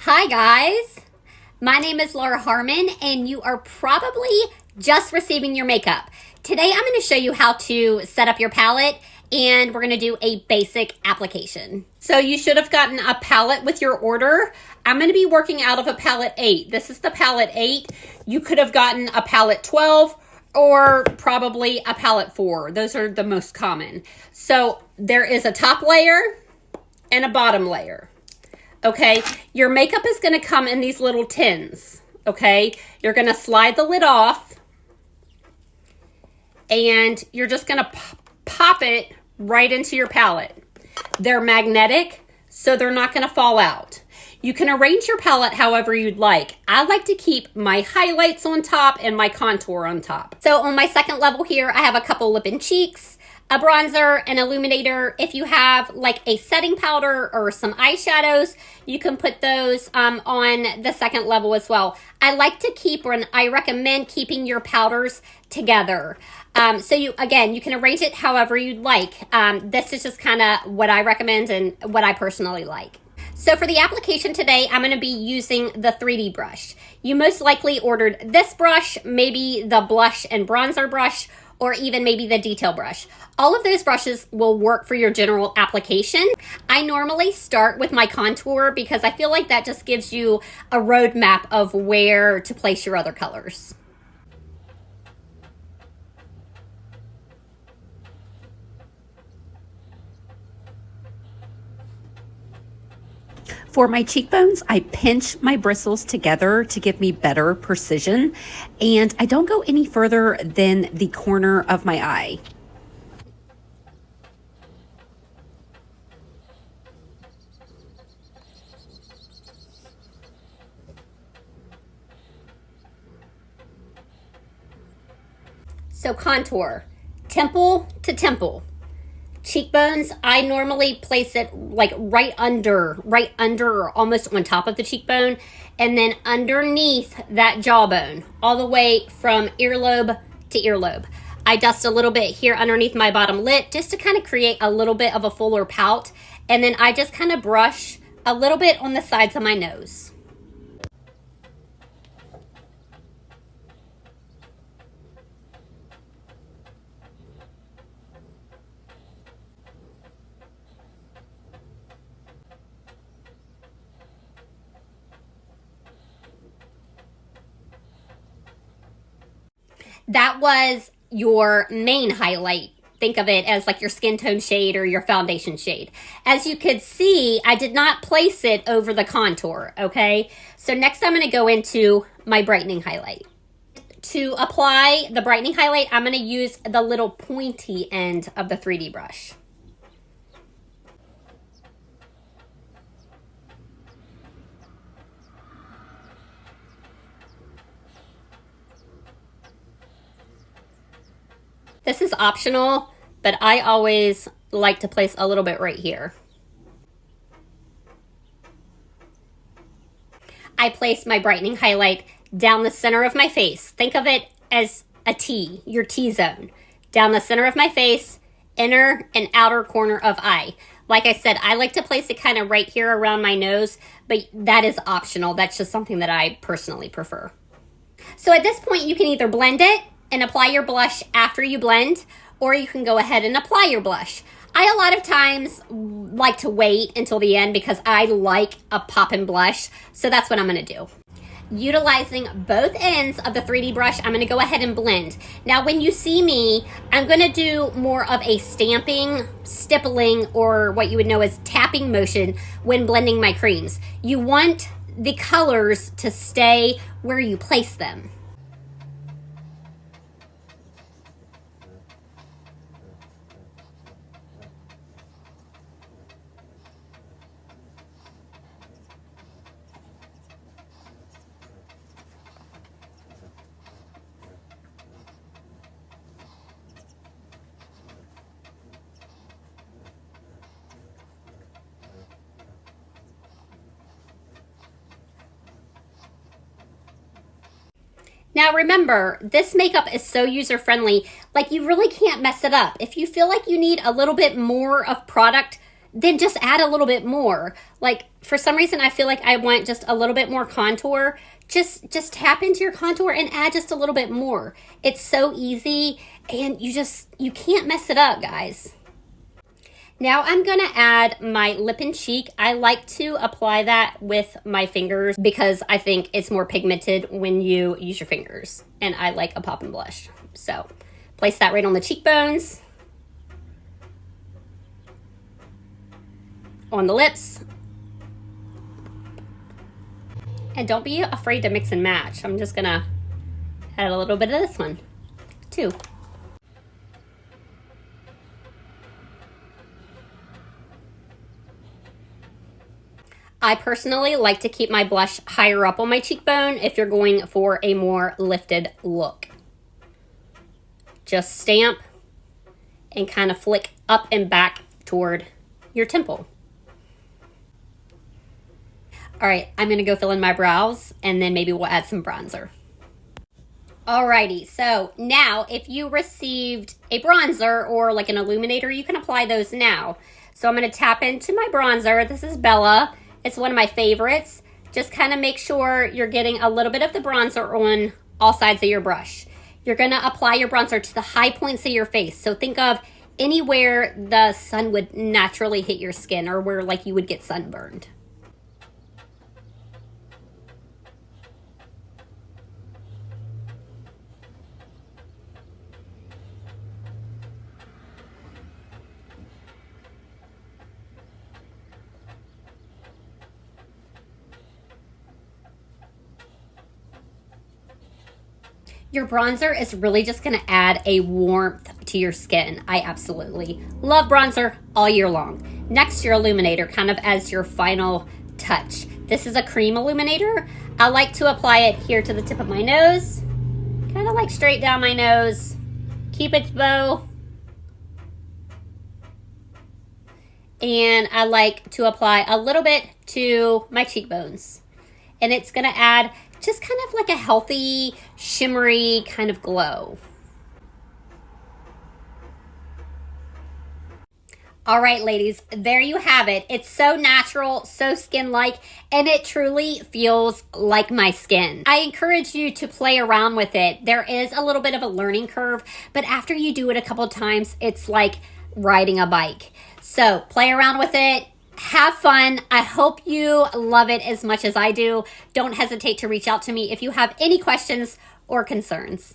Hi guys, my name is Laura Harmon and you are probably just receiving your makeup. Today I'm going to show you how to set up your palette and we're going to do a basic application. So you should have gotten a palette with your order. I'm going to be working out of a palette 8. This is the palette 8. You could have gotten a palette 12 or probably a palette 4. Those are the most common. So there is a top layer and a bottom layer. Okay, your makeup is going to come in these little tins, okay? You're going to slide the lid off, and you're just going to pop it right into your palette. They're magnetic, so they're not going to fall out. You can arrange your palette however you'd like. I like to keep my highlights on top and my contour on top. So on my second level here, I have a couple lip and cheeks, a bronzer, an illuminator. If you have like a setting powder or some eyeshadows, you can put those on the second level as well. I like to keep, or I recommend keeping your powders together. So you can arrange it however you'd like. This is just kind of what I recommend and what I personally like. So for the application today, I'm going to be using the 3D brush. You most likely ordered this brush, maybe the blush and bronzer brush, or even maybe the detail brush. All of those brushes will work for your general application. I normally start with my contour because I feel like that just gives you a roadmap of where to place your other colors. For my cheekbones, I pinch my bristles together to give me better precision, and I don't go any further than the corner of my eye. So contour, temple to temple. Cheekbones, I normally place it like right under or almost on top of the cheekbone, and then underneath that jawbone, all the way from earlobe to earlobe. I dust a little bit here underneath my bottom lip just to kind of create a little bit of a fuller pout, and then I just kind of brush a little bit on the sides of my nose. That was your main highlight. Think of it as like your skin tone shade or your foundation shade. As you could see, I did not place it over the contour, okay? So next I'm going to go into my brightening highlight. To apply the brightening highlight, I'm going to use the little pointy end of the 3D brush. This is optional, but I always like to place a little bit right here. I place my brightening highlight down the center of my face. Think of it as a T, your T-zone. Down the center of my face, inner and outer corner of eye. Like I said, I like to place it kind of right here around my nose, but that is optional. That's just something that I personally prefer. So at this point, you can either blend it and apply your blush after you blend, or you can go ahead and apply your blush. I a lot of times like to wait until the end because I like a poppin' blush, so that's what I'm going to do. Utilizing both ends of the 3D brush, I'm going to go ahead and blend. Now when you see me, I'm going to do more of a stamping, stippling, or what you would know as tapping motion when blending my creams. You want the colors to stay where you place them. Now remember, this makeup is so user-friendly, like you really can't mess it up. If you feel like you need a little bit more of product, then just add a little bit more. Like, for some reason, I feel like I want just a little bit more contour. Just tap into your contour and add just a little bit more. It's so easy, and you can't mess it up, guys. Now I'm gonna add my lip and cheek. I like to apply that with my fingers because I think it's more pigmented when you use your fingers, and I like a poppin' blush. So place that right on the cheekbones, on the lips, and don't be afraid to mix and match. I'm just gonna add a little bit of this one too. I personally like to keep my blush higher up on my cheekbone if you're going for a more lifted look. Just stamp and kind of flick up and back toward your temple. All right, I'm gonna go fill in my brows, and then maybe we'll add some bronzer. Alrighty, so now if you received a bronzer or like an illuminator, you can apply those now. So I'm gonna tap into my bronzer. This is Bella. It's one of my favorites. Just kind of make sure you're getting a little bit of the bronzer on all sides of your brush. You're gonna apply your bronzer to the high points of your face. So think of anywhere the sun would naturally hit your skin, or where like you would get sunburned. Your bronzer is really just gonna add a warmth to your skin. I absolutely love bronzer all year long. Next, your illuminator, kind of as your final touch. This is a cream illuminator. I like to apply it here to the tip of my nose, kind of like straight down my nose. Cupid's bow. And I like to apply a little bit to my cheekbones. And it's gonna add just kind of like a healthy, shimmery kind of glow. All right, ladies, there you have it. It's so natural, so skin-like, and it truly feels like my skin. I encourage you to play around with it. There is a little bit of a learning curve, but after you do it a couple times, it's like riding a bike. So play around with it. Have fun. I hope you love it as much as I do. Don't hesitate to reach out to me if you have any questions or concerns.